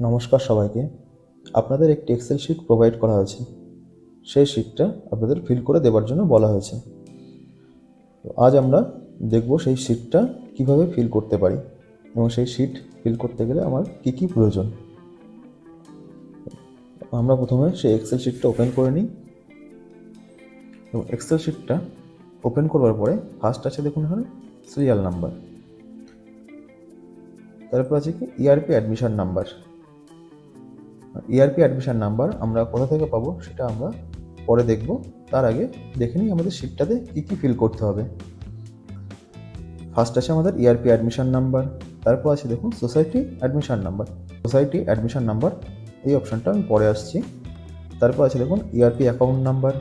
নমস্কার সবাইকে। আপনাদের একটি এক্সেল শিট প্রোভাইড করা হয়েছে। সেই শিটটা আপনাদের ফিল করে দেওয়ার জন্য বলা হয়েছে। তো আজ আমরা দেখব সেই শিটটা কিভাবে ফিল করতে পারি এবং সেই শিট ফিল করতে গেলে আমার কি কি প্রয়োজন। আমরা প্রথমে সেই এক্সেল শিটটা ওপেন করে নিই এবং এক্সেল শিটটা ওপেন করবার পরে ফার্স্ট আছে দেখুন এখানে সিরিয়াল নাম্বার, তারপর আছে কি ERP admission number. ERP admission number আমরা কোথা থেকে পাবো সেটা আমরা পরে দেখব। তার আগে দেখে নিই আমাদের শিটটাতে কী কী ফিল করতে হবে। ফার্স্ট আছে আমাদের ইআরপি অ্যাডমিশন নাম্বার, তারপর আছে দেখুন society admission number. Society admission number এই অপশানটা আমি পরে আসছি। তারপর আছে দেখুন ইআরপি অ্যাকাউন্ট নাম্বার,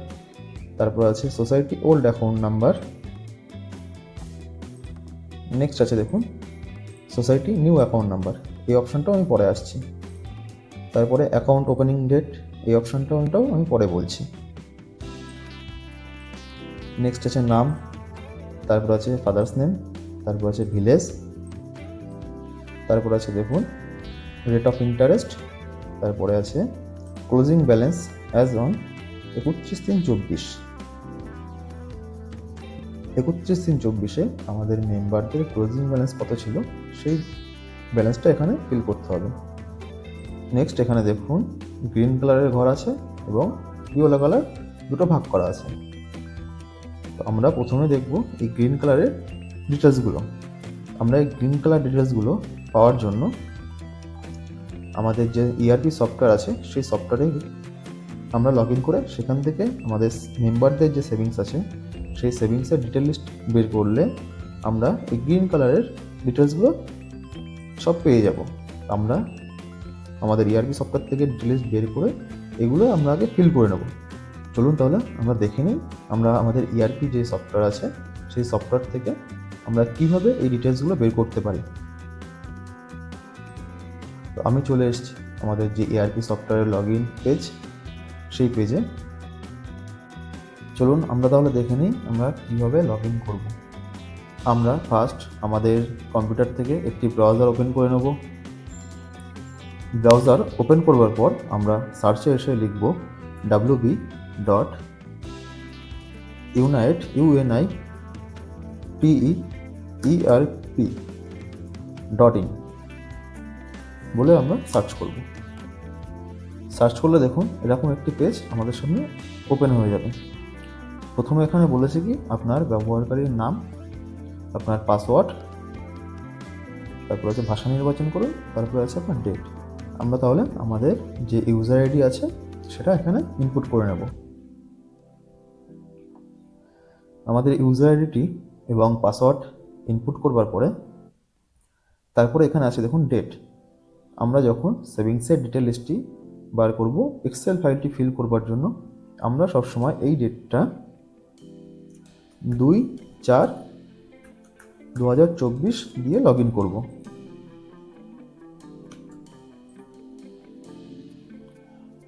তারপর আছে society old account number. Next আছে দেখুন সোসাইটি নিউ অ্যাকাউন্ট নাম্বার, এই অপশানটাও আমি পরে আসছি। তারপরে অ্যাকাউন্ট ওপেনিং ডেট, এই অপশানটাও আমি পরে বলছি। নেক্সট আছে নাম, তারপর আছে ফাদার্স নেম, তারপর আছে ভিলেজ, তারপর আছে দেখুন রেট অফ ইন্টারেস্ট, তারপরে আছে ক্লোজিং ব্যালেন্স অ্যাজ অন 31/3/24। 31/3/24 আমাদের মেম্বারদের ক্লোজিং ব্যালেন্স কত ছিল সেই ব্যালেন্সটা এখানে ফিল করতে হবে। নেক্সট এখানে দেখুন গ্রিন কালারের ঘর আছে এবং ইয়েলো কালার দুটো ভাগ করা আছে। তো আমরা প্রথমে দেখব এই গ্রিন কালারের ডিটেলসগুলো। আমরা এই গ্রিন কালার ডিটেলসগুলো পাওয়ার জন্য আমাদের যে ইআরপি সফটওয়্যার আছে সেই সফটওয়্যারে আমরা লগ ইন করে সেখান থেকে আমাদের মেম্বারদের যে সেভিংস আছে সেই সেভিংসের ডিটেল লিস্ট বের করলে আমরা এই গ্রিন কালারের ডিটেলসগুলো সব পেয়ে যাব। আমরা আমাদের ইআরপি সফটওয়্যার থেকে ডিটেলস বের করে এগুলো আমরা আগে ফিল করে নেব। চলুন তাহলে আমরা দেখে নিই আমরা আমাদের ইআরপি যে সফটওয়্যার আছে সেই সফটওয়্যার থেকে আমরা কিভাবে এই ডিটেলসগুলো বের করতে পারি। তো আমি চলে এসেছি আমাদের যে ইআরপি সফটওয়্যারের লগ ইন পেজ, সেই পেজে। চলুন আমরা তাহলে দেখে নিই আমরা কীভাবে লগ ইন করব। আমরা ফার্স্ট আমাদের কম্পিউটার থেকে একটি ব্রাউজার ওপেন করে নেব। ব্রাউজার ওপেন করবার পর আমরা সার্চে এসে লিখব www.uniteerp.in বলে আমরা সার্চ করব। সার্চ করলে দেখুন এরকম একটি পেজ আমাদের সামনে ওপেন হয়ে যাবে। প্রথমে এখানে বলেছে কি আপনার ব্যবহারকারীর নাম, আপনার পাসওয়ার্ড, তারপর আছে ভাষা নির্বাচন করুন, তারপরে আছে আপনার ডেট। আমরা তাহলে আমাদের যে ইউজার আইডি আছে সেটা এখানে ইনপুট করে নেব। আমাদের ইউজার আইডিটি এবং পাসওয়ার্ড ইনপুট করবার পরে তারপরে এখানে আছে দেখুন ডেট। আমরা যখন সেভিংসের ডিটেল লিস্টটি বার করব এক্সেল ফাইলটি ফিল করবার জন্য আমরা সবসময় এই ডেটটা 2/4/2024 দিয়ে লগ ইন করব।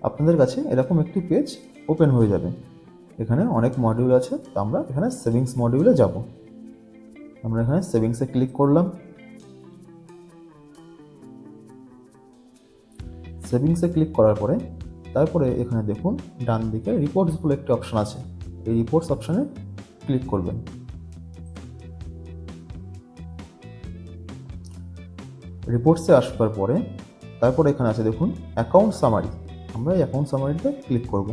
আপনাদের কাছে এরকম একটি পেজ ওপেন হয়ে যাবে। এখানে অনেক মডিউল আছে, তো আমরা এখানে সেভিংস মডিউলে যাব। আমরা এখানে সেভিংসে ক্লিক করলাম। সেভিংসে ক্লিক করার পরে তারপরে এখানে দেখুন ডান দিকে রিপোর্টস বলে একটি অপশন আছে, এই রিপোর্টস অপশানে ক্লিক করবেন। রিপোর্টসে আসবার পরে তারপরে এখানে আছে দেখুন অ্যাকাউন্ট সামারি, আমরা এই অ্যাকাউন্ট সামারিতে ক্লিক করব।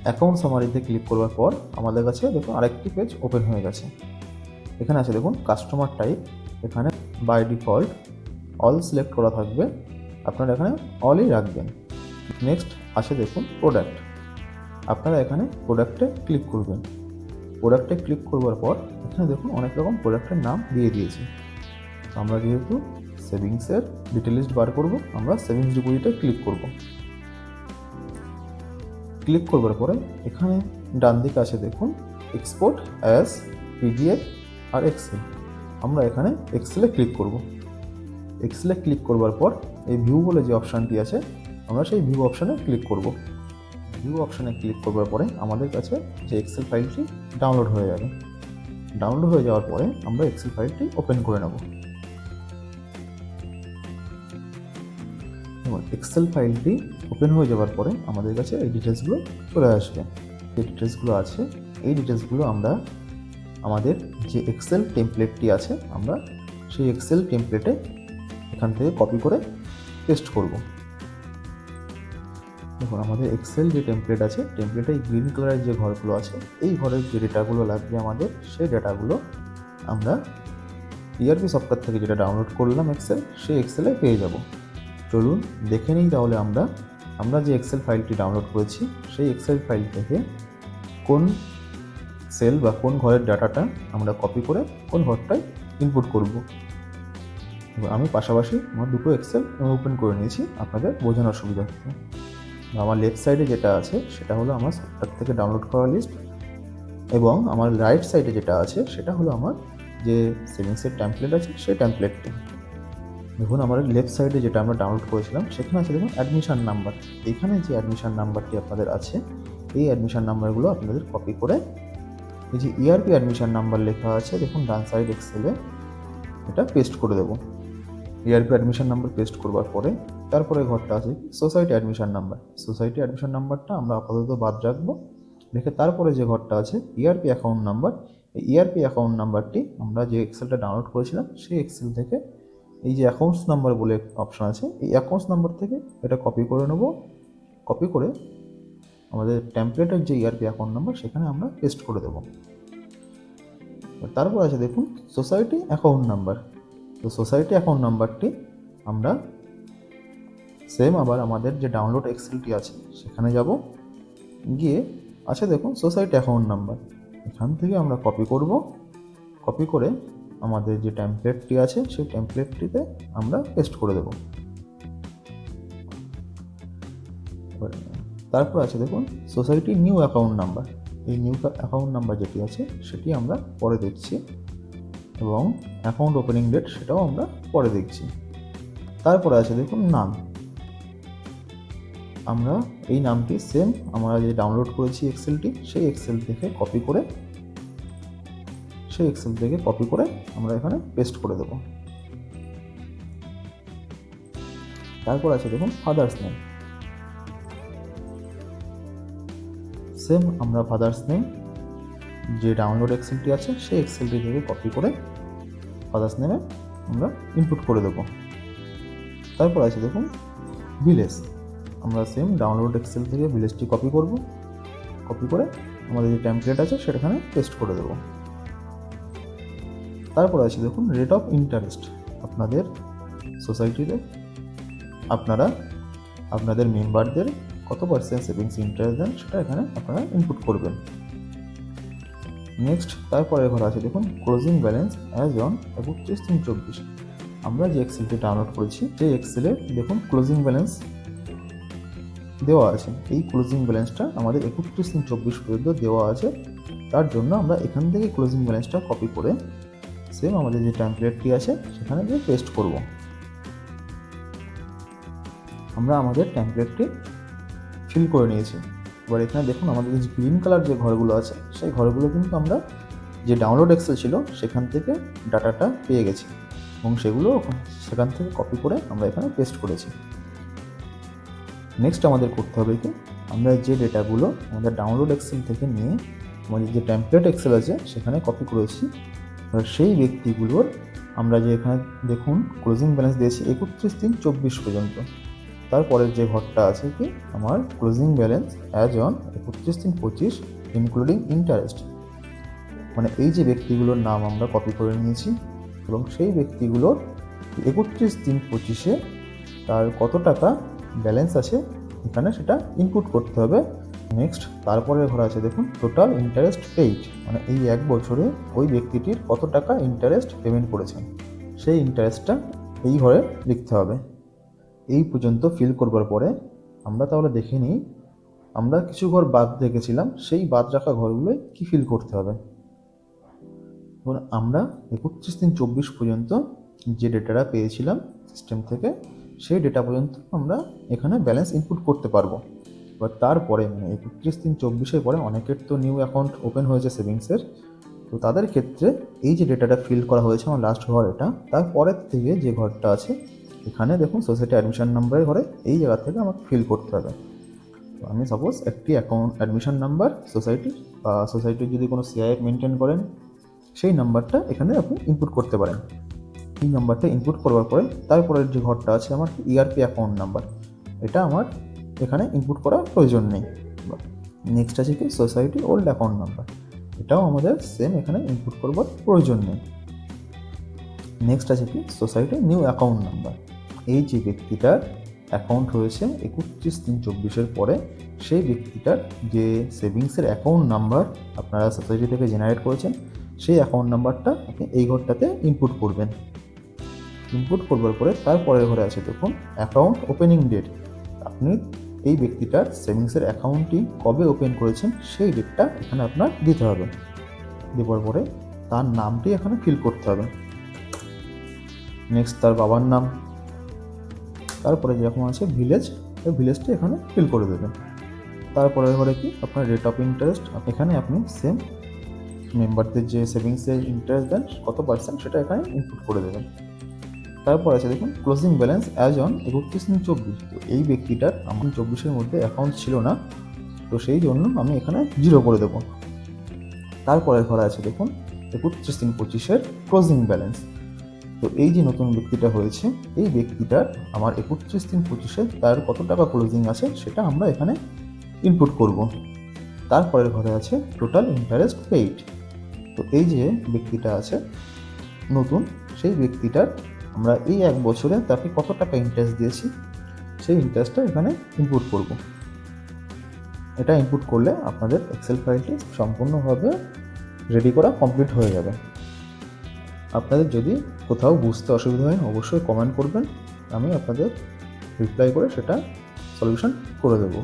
অ্যাকাউন্ট সামারিতে ক্লিক করবার পর আমাদের কাছে দেখুন আরেকটি পেজ ওপেন হয়ে গেছে। এখানে আছে দেখুন কাস্টমার টাইপ, এখানে বাই ডিফল্ট অল সিলেক্ট করা থাকবে, আপনারা এখানে অলই রাখবেন। নেক্সট আছে দেখুন প্রোডাক্ট, আপনারা এখানে প্রোডাক্টে ক্লিক করবেন। প্রোডাক্টে ক্লিক করবার পর এখানে দেখুন অনেক রকম প্রোডাক্টের নাম দিয়ে দিয়েছে। আমরা যেহেতু সেভিংসের ডিটেল লিস্ট বার করব আমরা সেভিংস ডিপোজিটে ক্লিক করব। ক্লিক করবার পরে এখানে ডান দিকে আছে দেখুন এক্সপোর্ট অ্যাজ পিডিএফ আর এক্সেল, আমরা এখানে এক্সেলে ক্লিক করব। এক্সেলে ক্লিক করবার পর এই ভিউ বলে যে অপশানটি আছে আমরা সেই ভিউ অপশানে ক্লিক করব। ভিউ অপশানে ক্লিক করবার পরে আমাদের কাছে যে এক্সেল ফাইলটি ডাউনলোড হয়ে যাবে। ডাউনলোড হয়ে যাওয়ার পরে আমরা এক্সেল ফাইলটি ওপেন করে নেব। এবং এক্সেল ফাইলটি ওপেন হয়ে যাওয়ার পরে আমাদের কাছে এই ডিটেলসগুলো চলে আসবে। যে ডিটেলসগুলো আছে এই ডিটেলসগুলো আমরা আমাদের যে এক্সেল টেমপ্লেটটি আছে আমরা সেই এক্সেল টেমপ্লেটে এখান থেকে কপি করে পেস্ট করব। দেখুন আমাদের এক্সেল যে টেমপ্লেট আছে টেমপ্লেটে গ্রিন কালারের যে ঘরগুলো আছে এই ঘরের যে ডেটাগুলো লাগবে আমাদের সেই ডেটাগুলো আমরা ইআরপি সফটওয়্যার থেকে যেটা ডাউনলোড করলাম এক্সেল সেই এক্সেলে পেয়ে যাব। চলুন দেখে নিই তাহলে আমরা যে এক্সেল ফাইলটি ডাউনলোড করেছি সেই এক্সেল ফাইল থেকে কোন সেল বা কোন ঘরের ডাটাটা আমরা কপি করে কোন ঘরটায় ইনপুট করব। আমি পাশাপাশি আমার দুটো এক্সেল ওপেন করে নিয়েছি আপনাদের বোঝানোর সুবিধার্থে। আমার লেফট সাইডে যেটা আছে সেটা হলো আমার সফটওয়্যার থেকে ডাউনলোড করা লিস্ট এবং আমার রাইট সাইডে যেটা আছে সেটা হলো আমার যে সেভিংসের টেমপ্লেট আছে সেই টেমপ্লেটটি। দেখুন আমার লেফট সাইডে যেটা আমরা ডাউনলোড করেছিলাম সেখানে আছে দেখুন অ্যাডমিশন নাম্বার। এইখানে যে অ্যাডমিশন নাম্বারটি আপনাদের আছে এই অ্যাডমিশন নাম্বারগুলো আপনাদের কপি করে এই যে ইআরপি অ্যাডমিশন নাম্বার লেখা আছে দেখুন ডান সাইড এক্সেলে এটা পেস্ট করে দেবো। ইআরপি অ্যাডমিশন নাম্বার পেস্ট করবার পরে তারপরে ঘরটা আছে society admission number. Society admission নাম্বারটা আমরা আপাতত বাদ রাখবো, রেখে তারপরে যে ঘরটা আছে ইআরপি অ্যাকাউন্ট নাম্বার। এই ইআরপি অ্যাকাউন্ট নাম্বারটি আমরা যে এক্সেলটা ডাউনলোড করেছিলাম সেই এক্সেল থেকে এই যে অ্যাকাউন্টস নাম্বার বলে অপশন আছে এই অ্যাকাউন্টস নাম্বার থেকে এটা কপি করে নেব। কপি করে আমাদের টেমপ্লেটের যে ইআরপি অ্যাকাউন্ট নাম্বার সেখানে আমরা পেস্ট করে দেবো। তারপর আছে দেখুন সোসাইটি অ্যাকাউন্ট নাম্বার। তো সোসাইটি অ্যাকাউন্ট নাম্বারটি আমরা সেম আবার আমাদের যে ডাউনলোড এক্সেলটি আছে সেখানে যাব, গিয়ে আছে দেখুন সোসাইটি অ্যাকাউন্ট নাম্বার। এখান থেকে আমরা কপি করব, কপি করে আমাদের যে টেমপ্লেটটি আছে সেই টেমপ্লেটটিতে আমরা পেস্ট করে দেব। তারপর আছে দেখুন সোসাইটি নিউ অ্যাকাউন্ট নাম্বার। এই নিউ অ্যাকাউন্ট নাম্বার যেটি আছে সেটি আমরা পরে দেখছি এবং অ্যাকাউন্ট ওপেনিং ডেট সেটাও আমরা পরে দেখছি। তারপরে আছে দেখুন নাম। আমরা এই নামটি সেম আমরা যে ডাউনলোড করেছি এক্সেলটি সেই এক্সেল থেকে কপি করে আমরা এখানে পেস্ট করে দেব। তারপর আছে দেখুন ফাদার্স নেম। সেম আমরা ফাদার্স নেম যে ডাউনলোড এক্সেলটি আছে সেই এক্সেলটি থেকে কপি করে ফাদার্স নেমে আমরা ইনপুট করে দেব। তারপর আছে দেখুন ভিলেজ। আমরা সেম ডাউনলোড এক্সেল থেকে ভিলেজটি কপি করব, কপি করে আমাদের যে টেমপ্লেট আছে সেটাখানে পেস্ট করে দেব। তারপর আছে দেখুন রেট অফ ইন্টারেস্ট। আপনাদের সোসাইটিতে আপনারা আপনাদের মেম্বারদের কত পার্সেন্ট সেভিংস ইন্টারেস্ট দেন সেটা এখানে আপনারা ইনপুট করবেন। নেক্সট তারপরে ঘর আছে দেখুন ক্লোজিং ব্যালেন্স অ্যাজ অন 31/3/24। আমরা যে এক্সেলটি ডাউনলোড করেছি সেই এক্সেলে দেখুন ক্লোজিং ব্যালেন্স দেওয়া আছে। এই ক্লোজিং ব্যালেন্সটা আমাদের 31/3/24 পর্যন্ত দেওয়া আছে। তার জন্য আমরা এখান থেকে ক্লোজিং ব্যালেন্সটা কপি করে সেম আমাদের যে টেমপ্লেটটি আছে সেখানে গিয়ে পেস্ট করব। আমরা আমাদের টেমপ্লেটটি ফিল করে নিয়েছি। এবার এখানে দেখুন আমাদের যে গ্রিন কালার যে ঘরগুলো আছে সেই ঘরগুলো কিন্তু আমরা যে ডাউনলোড এক্সেল ছিল সেখান থেকে ডাটাটা পেয়ে গেছি এবং সেগুলো সেখান থেকে কপি করে আমরা এখানে পেস্ট করেছি। নেক্সট আমাদের করতে হবে কি আমরা যে ডেটাগুলো আমাদের ডাউনলোড এক্সেল থেকে নিয়ে আমাদের যে টেমপ্লেট এক্সেল আছে সেখানে কপি করেছি সেই ব্যক্তিগুলোর আমরা যে এখানে দেখুন ক্লোজিং ব্যালেন্স দিয়েছি 31/3/24 পর্যন্ত। তারপরের যে ঘরটা আছে কি আমার closing balance as on 31/3/25 including interest. মানে এই যে ব্যক্তিগুলোর নাম আমরা কপি করে নিয়েছি এবং সেই ব্যক্তিগুলোর 31/3/25-এ তার কত টাকা ব্যালেন্স আছে এখানে সেটা ইনপুট করতে হবে। নেক্সট তারপরে ঘর আছে দেখুন টোটাল ইন্টারেস্ট পেইড। মানে এই এক বছরে ওই ব্যক্তিটির কত টাকা ইন্টারেস্ট পেমেন্ট করেছেন সেই ইন্টারেস্টটা এই ঘরে লিখতে হবে। এই পর্যন্ত ফিল করবার পরে আমরা তাহলে দেখে নিই আমরা কিছু ঘর বাদ রেখেছিলাম সেই বাদ রাখা ঘরগুলোই কি ফিল করতে হবে। এবং আমরা 31/3/24 পর্যন্ত যে ডেটাটা পেয়েছিলাম সিস্টেম থেকে সেই ডেটা পর্যন্ত আমরা এখানে ব্যালেন্স ইনপুট করতে পারবো। এবার তারপরে মানে 31/3/24-এর পরে অনেকের তো নিউ অ্যাকাউন্ট ওপেন হয়েছে সেভিংসের, তো তাদের ক্ষেত্রে এই যে ডেটাটা ফিল করা হয়েছে আমার লাস্ট ঘর এটা, তারপরের থেকে যে ঘরটা আছে এখানে দেখুন সোসাইটি অ্যাডমিশন নাম্বারের ঘরে এই জায়গা থেকে আমাকে ফিল করতে হবে। তো আমি সাপোজ একটি অ্যাকাউন্ট অ্যাডমিশন নাম্বার সোসাইটি বা সোসাইটির যদি কোনো সিআইএফ মেনটেন করেন সেই নাম্বারটা এখানে আপনি ইনপুট করতে পারেন। এই নাম্বারটা ইনপুট করবার পরে তারপরের যে ঘরটা আছে আমার ইআরপি অ্যাকাউন্ট নাম্বার, এটা আমার এখানে ইনপুট করার প্রয়োজন নেই। নেক্সট আছে কি সোসাইটি ওল্ড অ্যাকাউন্ট নাম্বার, এটাও আমাদের সেম এখানে ইনপুট করবার প্রয়োজন নেই। নেক্সট আছে কি সোসাইটি নিউ অ্যাকাউন্ট নাম্বার, এই যে ব্যক্তিটার অ্যাকাউন্ট হয়েছে 31/3/24 পরে সেই ব্যক্তিটার যে সেভিংসের অ্যাকাউন্ট নাম্বার আপনারা সোসাইটি থেকে জেনারেট করেছেন সেই অ্যাকাউন্ট নাম্বারটা আপনি এই ঘরটাতে ইনপুট করবেন। ইনপুট করবার পরে তারপরের ঘরে আছে দেখুন অ্যাকাউন্ট ওপেনিং ডেট, আপনি এই ব্যক্তিটার সেভিংসের অ্যাকাউন্টটি কবে ওপেন করেছেন সেই ডেটটা এখানে আপনার দিতে হবে। দেওয়ার পরে তার নামটি এখানে ফিল করতে হবে। নেক্সট তার বাবার নাম, তারপরে যেরকম আছে ভিলেজ, ওই ভিলেজটি এখানে ফিল করে দেবেন। তারপরে ঘরে কি আপনার রেট অফ ইন্টারেস্ট, এখানে আপনি সেম মেম্বারদের যে সেভিংসের ইন্টারেস্ট দেন কত পার্সেন্ট সেটা এখানে ইনপুট করে দেবেন। তারপর আছে দেখুন ক্লোজিং ব্যালেন্স অ্যাজ অন 31/24, তো এই ব্যক্তিটার আমার 24-এর মধ্যে অ্যাকাউন্ট ছিল না, তো সেই জন্য আমি এখানে 0 করে দেবো। তারপরের ঘরে আছে দেখুন 31/3/25 ক্লোজিং ব্যালেন্স, তো এই যে নতুন ব্যক্তিটা হয়েছে এই ব্যক্তিটার আমার 31/3/25 তার কত টাকা ক্লোজিং আছে সেটা আমরা এখানে ইনপুট করব। তারপরের ঘরে আছে টোটাল ইন্টারেস্ট পেইড, তো এই যে ব্যক্তিটা আছে নতুন সেই ব্যক্তিটার আমরা এই 1 বছরে তাকে কত টাকা ইন্টারেস্ট দিয়েছি সেই ইন্টারেস্টটা এখানে ইনপুট করব। এটা ইনপুট করলে আপনাদের এক্সেল ফাইলটি সম্পূর্ণভাবে রেডি করা কমপ্লিট হয়ে যাবে। আপনাদের যদি কোথাও বুঝতে অসুবিধা হয় অবশ্যই কমেন্ট করবেন, আমি আপনাদের রিপ্লাই করে সেটা সলিউশন করে দেবো।